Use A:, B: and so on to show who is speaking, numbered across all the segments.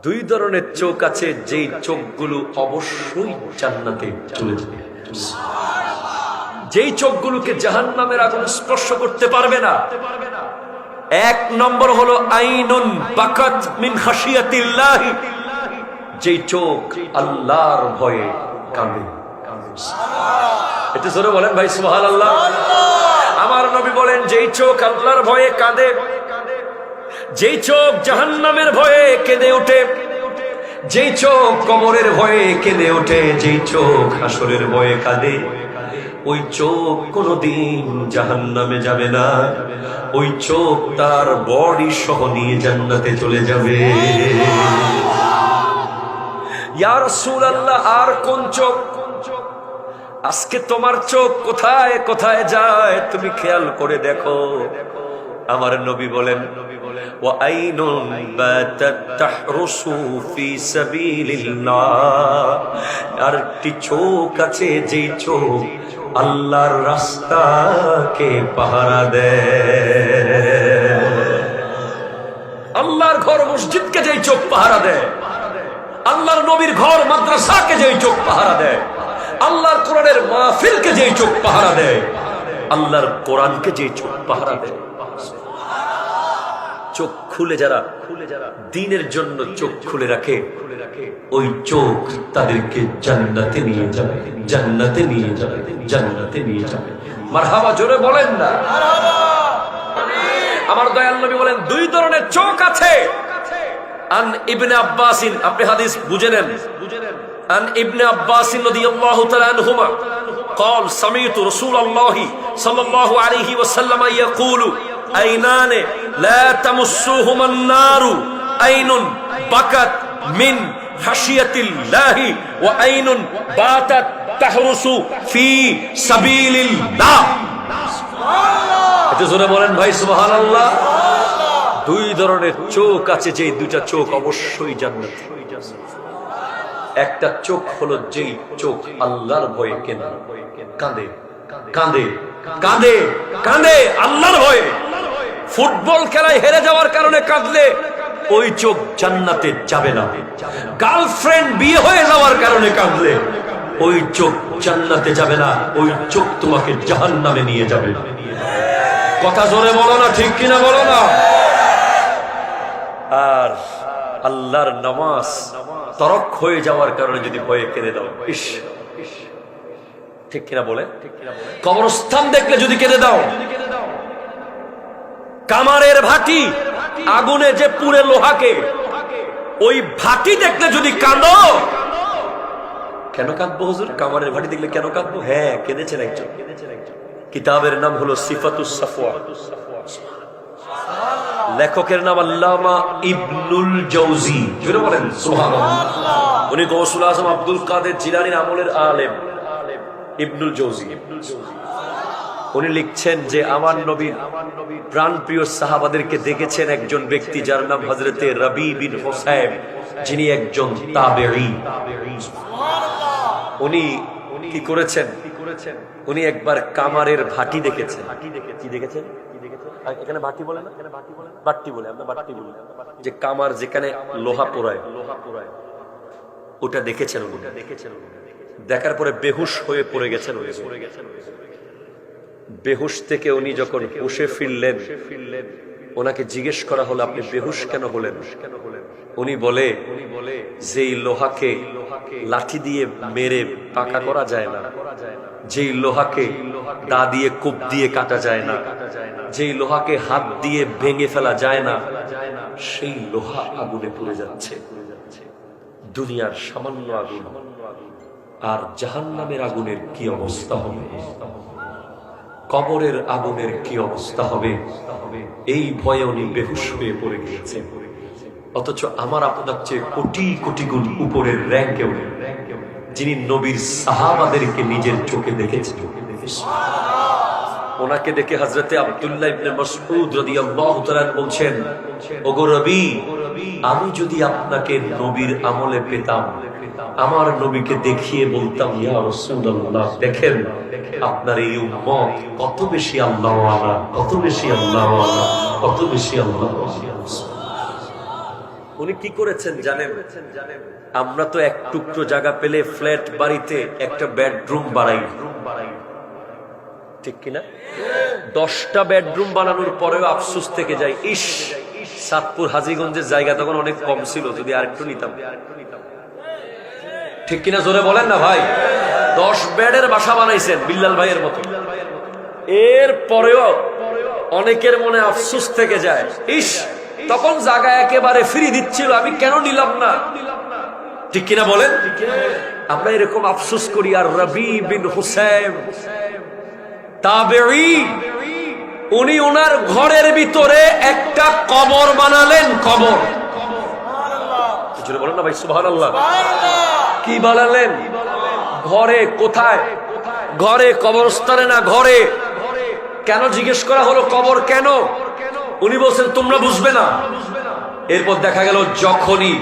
A: দুই ধরনের চোখ আছে, যেই চোখগুলো অবশ্যই জান্নাতে চলে যাবে, যেই চোখগুলোকে জাহান্নামের আগুন স্পর্শ করতে পারবে না। এক নম্বর হলো আইনুন বাকাত মিন খাশিয়াতিল্লাহ, যেই চোখ আল্লাহর ভয়ে কাঁদে। এটা জোরে বলেন ভাই সুবহানাল্লাহ। আমার নবী বলেন, যেই চোখ আল্লাহর ভয়ে কাঁদে, যেই চোখ জাহান্নামের ভয়ে কেঁদে ওঠে, যেই চোখ কবরের ভয়ে কেঁদে ওঠে, যেই চোখ হাসরের ভয়ে কাঁদে, ওই চোখ কোনদিন জাহান্নামে যাবে না। ওই চোখ তার বডি সহ নিয়ে জান্নাতে চলে যাবে। ইয়া রাসূলুল্লাহ, আর কোন চোখ? আজকে তোমার চোখ কোথায় কোথায় যায় তুমি খেয়াল করে দেখো। আমার নবী বলেন, ওয়া আইনুন বাতাত তাহরুসু ফি সাবিলিল্লাহ, আর একটি চোখ আছে যেই চোখ আল্লাহর রাস্তাকে পাহারা দেয়। আল্লাহর ঘর মসজিদকে যেই চোখ পাহারা দেয়, আল্লাহর নবীর ঘর মাদ্রাসাকে যেই চোখ পাহারা দেয়, আল্লাহর কোরআনের মাহফিলকে যেই চোখ পাহারা দেয়, আল্লাহর কোরআনকে যেই চোখ পাহারা দেয়। চোখ খুলে যারা দ্বীনের জন্য চোখ খুলে রাখে, ওই চোখ তাদেরকে জান্নাতে নিয়ে যাবে, জান্নাতে নিয়ে যাবে, জান্নাতে নিয়ে যাবে। মারহাবা, জোরে বলেন না। আমার দয়াল নবী বলেন, দুই ধরনের চোখ আছে। আন ইবনে আব্বাসিন, আপনি হাদিস বুঝে নেন। আন ইবনে আব্বাসিন রাদিয়াল্লাহু তাআলা আনহুমা قال سمعت رسول الله صلى الله عليه وسلم يقول عينان لا تمسهما النار عين بكت من خشية الله وعين باتت تحرس في سبيل الله। এটা জোরে বলেন ভাই সুবহানাল্লাহ। দুই ধরনের চোখ আছে, যে দুইটা চোখ অবশ্যই জান্নাতে। একটা চোখ হলো যেই চোখ আল্লাহর ভয়ে কাঁদে, কাঁদে, কাঁদে, কাঁদে আল্লাহর ভয়ে। ফুটবল খেলায় হেরে যাওয়ার কারণে কাঁদলে ওই চোখ জান্নাতে যাবে না। গার্লফ্রেন্ড বিয়ে হয়ে যাওয়ার কারণে কাঁদলে ওই চোখ জান্নাতে যাবে না। ওই চোখ তোমাকে জাহান্নামে নিয়ে যাবে। কথা জোরে বলো না, ঠিক কিনা বলো না। আর আল্লাহর নামাজ তরক হয়ে যাওয়ার কারণে যদি ভয়ে কেঁদে দাও, ইস, ঠিক কিনা বলে। কবরস্থান দেখলে যদি কেঁদে দাও, কামারের ভাটি আগুনে যে পুড়ে লোহাকে, ওই ভাটি দেখলে যদি কাঁদো, কেন কাঁদবো হুজুর? কামারের ভাটি দেখলে কেন কাঁদবো? হ্যাঁ, কেঁদেছেন একজন। কিতাবের নাম হলো সিফাতুস সাফওয়া, লেখকের নাম আল্লামা ইবনুল জাওজি। জোরে বলেন সুবহানাল্লাহ। উনি গৌসুল আজম আব্দুল কাদের জিলানীর আমলের আলেম ইবনুল জাওজি। উনি লিখছেন যে আমার নবীর প্রাণপ্রিয় সাহাবাদেরকে দেখেছেন একজন ব্যক্তি যার নাম হযরতে রবি বিন হুসাইব, যিনি একজন তাবেঈ। উনি কি করেছেন? উনি একবার কামারের ভাটি দেখেছেন। কি দেখেছেন? এখানে ভাটি বলে না, বাট্টি বলে, আমরা বাট্টি বলি। যে কামার যেখানে লোহা পোড়ায়, ওটা দেখেছেন। দেখার পরে বেহুশ হয়ে পড়ে গেছেন। বেহুশ থেকে উনি যখন হুশে ফিরলেন, ওনাকে জিজ্ঞেস করা হলো, আপনি বেহুশ কেন হলেন? উনি বলে, যেই লোহাকে লাঠি দিয়ে মেরে পাকা করা যায় না, যেই লোহাকে দা দিয়ে কোপ দিয়ে কাটা যায় না, যেই লোহাকে হাত দিয়ে ভেঙে ফেলা যায় না, সেই লোহা আগুনে পুড়ে যাচ্ছে। দুনিয়ার সামান্য আগুন, আর জাহান্নামের আগুনের কি অবস্থা হবে, কবরের আগুনের কি অবস্থা হবে, এই ভয়ে উনি বেহুশ হয়ে পড়ে গিয়েছেন। অথচ আমার আপনার চেয়ে কোটি কোটি গুণ উপরের র্যাঙ্কে উনি, যিনি নবীর সাহাবাদেরকে নিজের চোখে দেখেছেন। ওনাকে দেখে হযরতে আব্দুল্লাহ ইবনে মাসউদ রাদিয়াল্লাহু তাআলা বলছেন, ওগো রবি, আমি যদি আপনাকে নবীর আমলে পেতাম, আমার নবীকে দেখিয়ে বলতাম, ইয়া রাসূলুল্লাহ, দেখেন আপনার এই উম্মত কত বেশি আল্লাহওয়ালা, কত বেশি আল্লাহওয়ালা, কত বেশি আল্লাহওয়ালা। উনি কি করেছেন জানেন? আমরা তো এক টুকরো জায়গা পেলে ফ্ল্যাট বাড়িতে একটা বেডরুম বাড়াই, ঠিক কিনা? 10টা বেডরুম বানানোর পরেও আফসোস থেকে যায়, ইস সাতপুর হাজীগঞ্জের জায়গা তখন অনেক কম ছিল, যদি আরেকটু নিতাম। ঠিক কিনা জোরে বলেন না ভাই? 10 বেডের বাসা বানাইছেন বিল্লাল ভাইয়ের মতো, এর পরেও অনেকের মনে আফসোস থেকে যায়, ইস তখন জায়গা একেবারে ফ্রি দিচ্ছিল, আমি কেন নিলাম না? ঠিক কিনা বলেন? আমরা এরকম আফসোস করি। আর রবি বিন হুসাইন তাবেঈ, উনি ওনার ঘরের ভিতরে একটা কবর বানালেন। কবর, বলেন না ভাই সুবহানাল্লাহ। কি বানালেন? ঘরে। কোথায়? ঘরে, কবরস্থানে না, ঘরে। কেন জিজ্ঞেস করা হলো কবর কেন? উনি বলছেন তোমরা বুঝবে না। এরপর দেখা গেল যখনই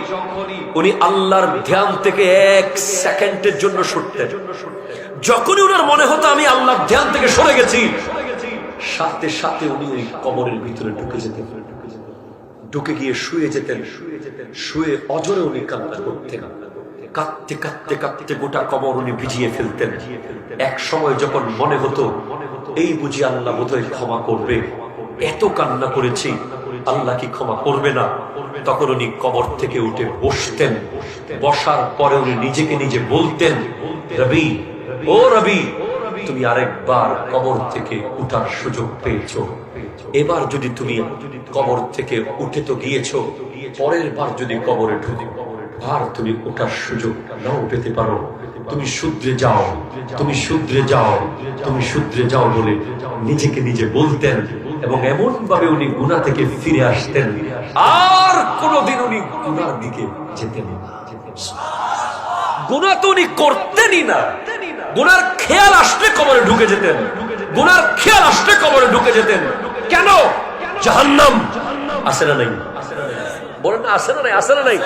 A: উনি আল্লাহর ধ্যান থেকে 1 সেকেন্ডের জন্য সরতেন, যখনই উনার মনে হতো আমি আল্লাহর ধ্যান থেকে সরে গেছি, সাথে সাথে উনি ওই কবরের ভিতরে ঢুকে যেতেন, ঢুকে গিয়ে শুয়ে যেতেন। শুয়ে অজরে উনি কান্না করতেন, কাঁদতে কাঁদতে কাঁদতে গোটা কবর উনি ভিজিয়ে ফেলতেন। এক সময় যখন মনে হতো এই বুঝি আল্লাহ বোধহয় ক্ষমা করবে, এত কান্না করেছি, আল্লাহ কি ক্ষমা করবে না, তখন উনি কবর থেকে উঠে বসতেন। বসার পরে উনি নিজেকে নিজে বলতেন, রবি, ও রবি, তুমি আরেকবার কবর থেকে উঠার সুযোগ পেয়েছো, এবার যদি তুমি কবর থেকে উঠে তো গিয়েছো, পরের বার যদি কবরে ঢুকো আর তুমি ওঠার সুযোগ নাও পেতে পারো, তুমি শুধরে যাও, তুমি শুধরে যাও, তুমি শুধরে যাও বলে নিজেকে নিজে বলতেন। এবং এমন ভাবে উনি গুনাহ থেকে ফিরে আসতেন, আর কোনদিন উনি গুনার দিকে যেতেন না। গুনাহ তো উনি করতেনই না, গুনার খেয়াল আসলে কবরে ঢুকে যেতেন, গুনার খেয়াল আসলে কবরে ঢুকে যেতেন। কেন? জাহান্নাম আছে না নাই? বলেন না আছে না নাই? আছে না নাই?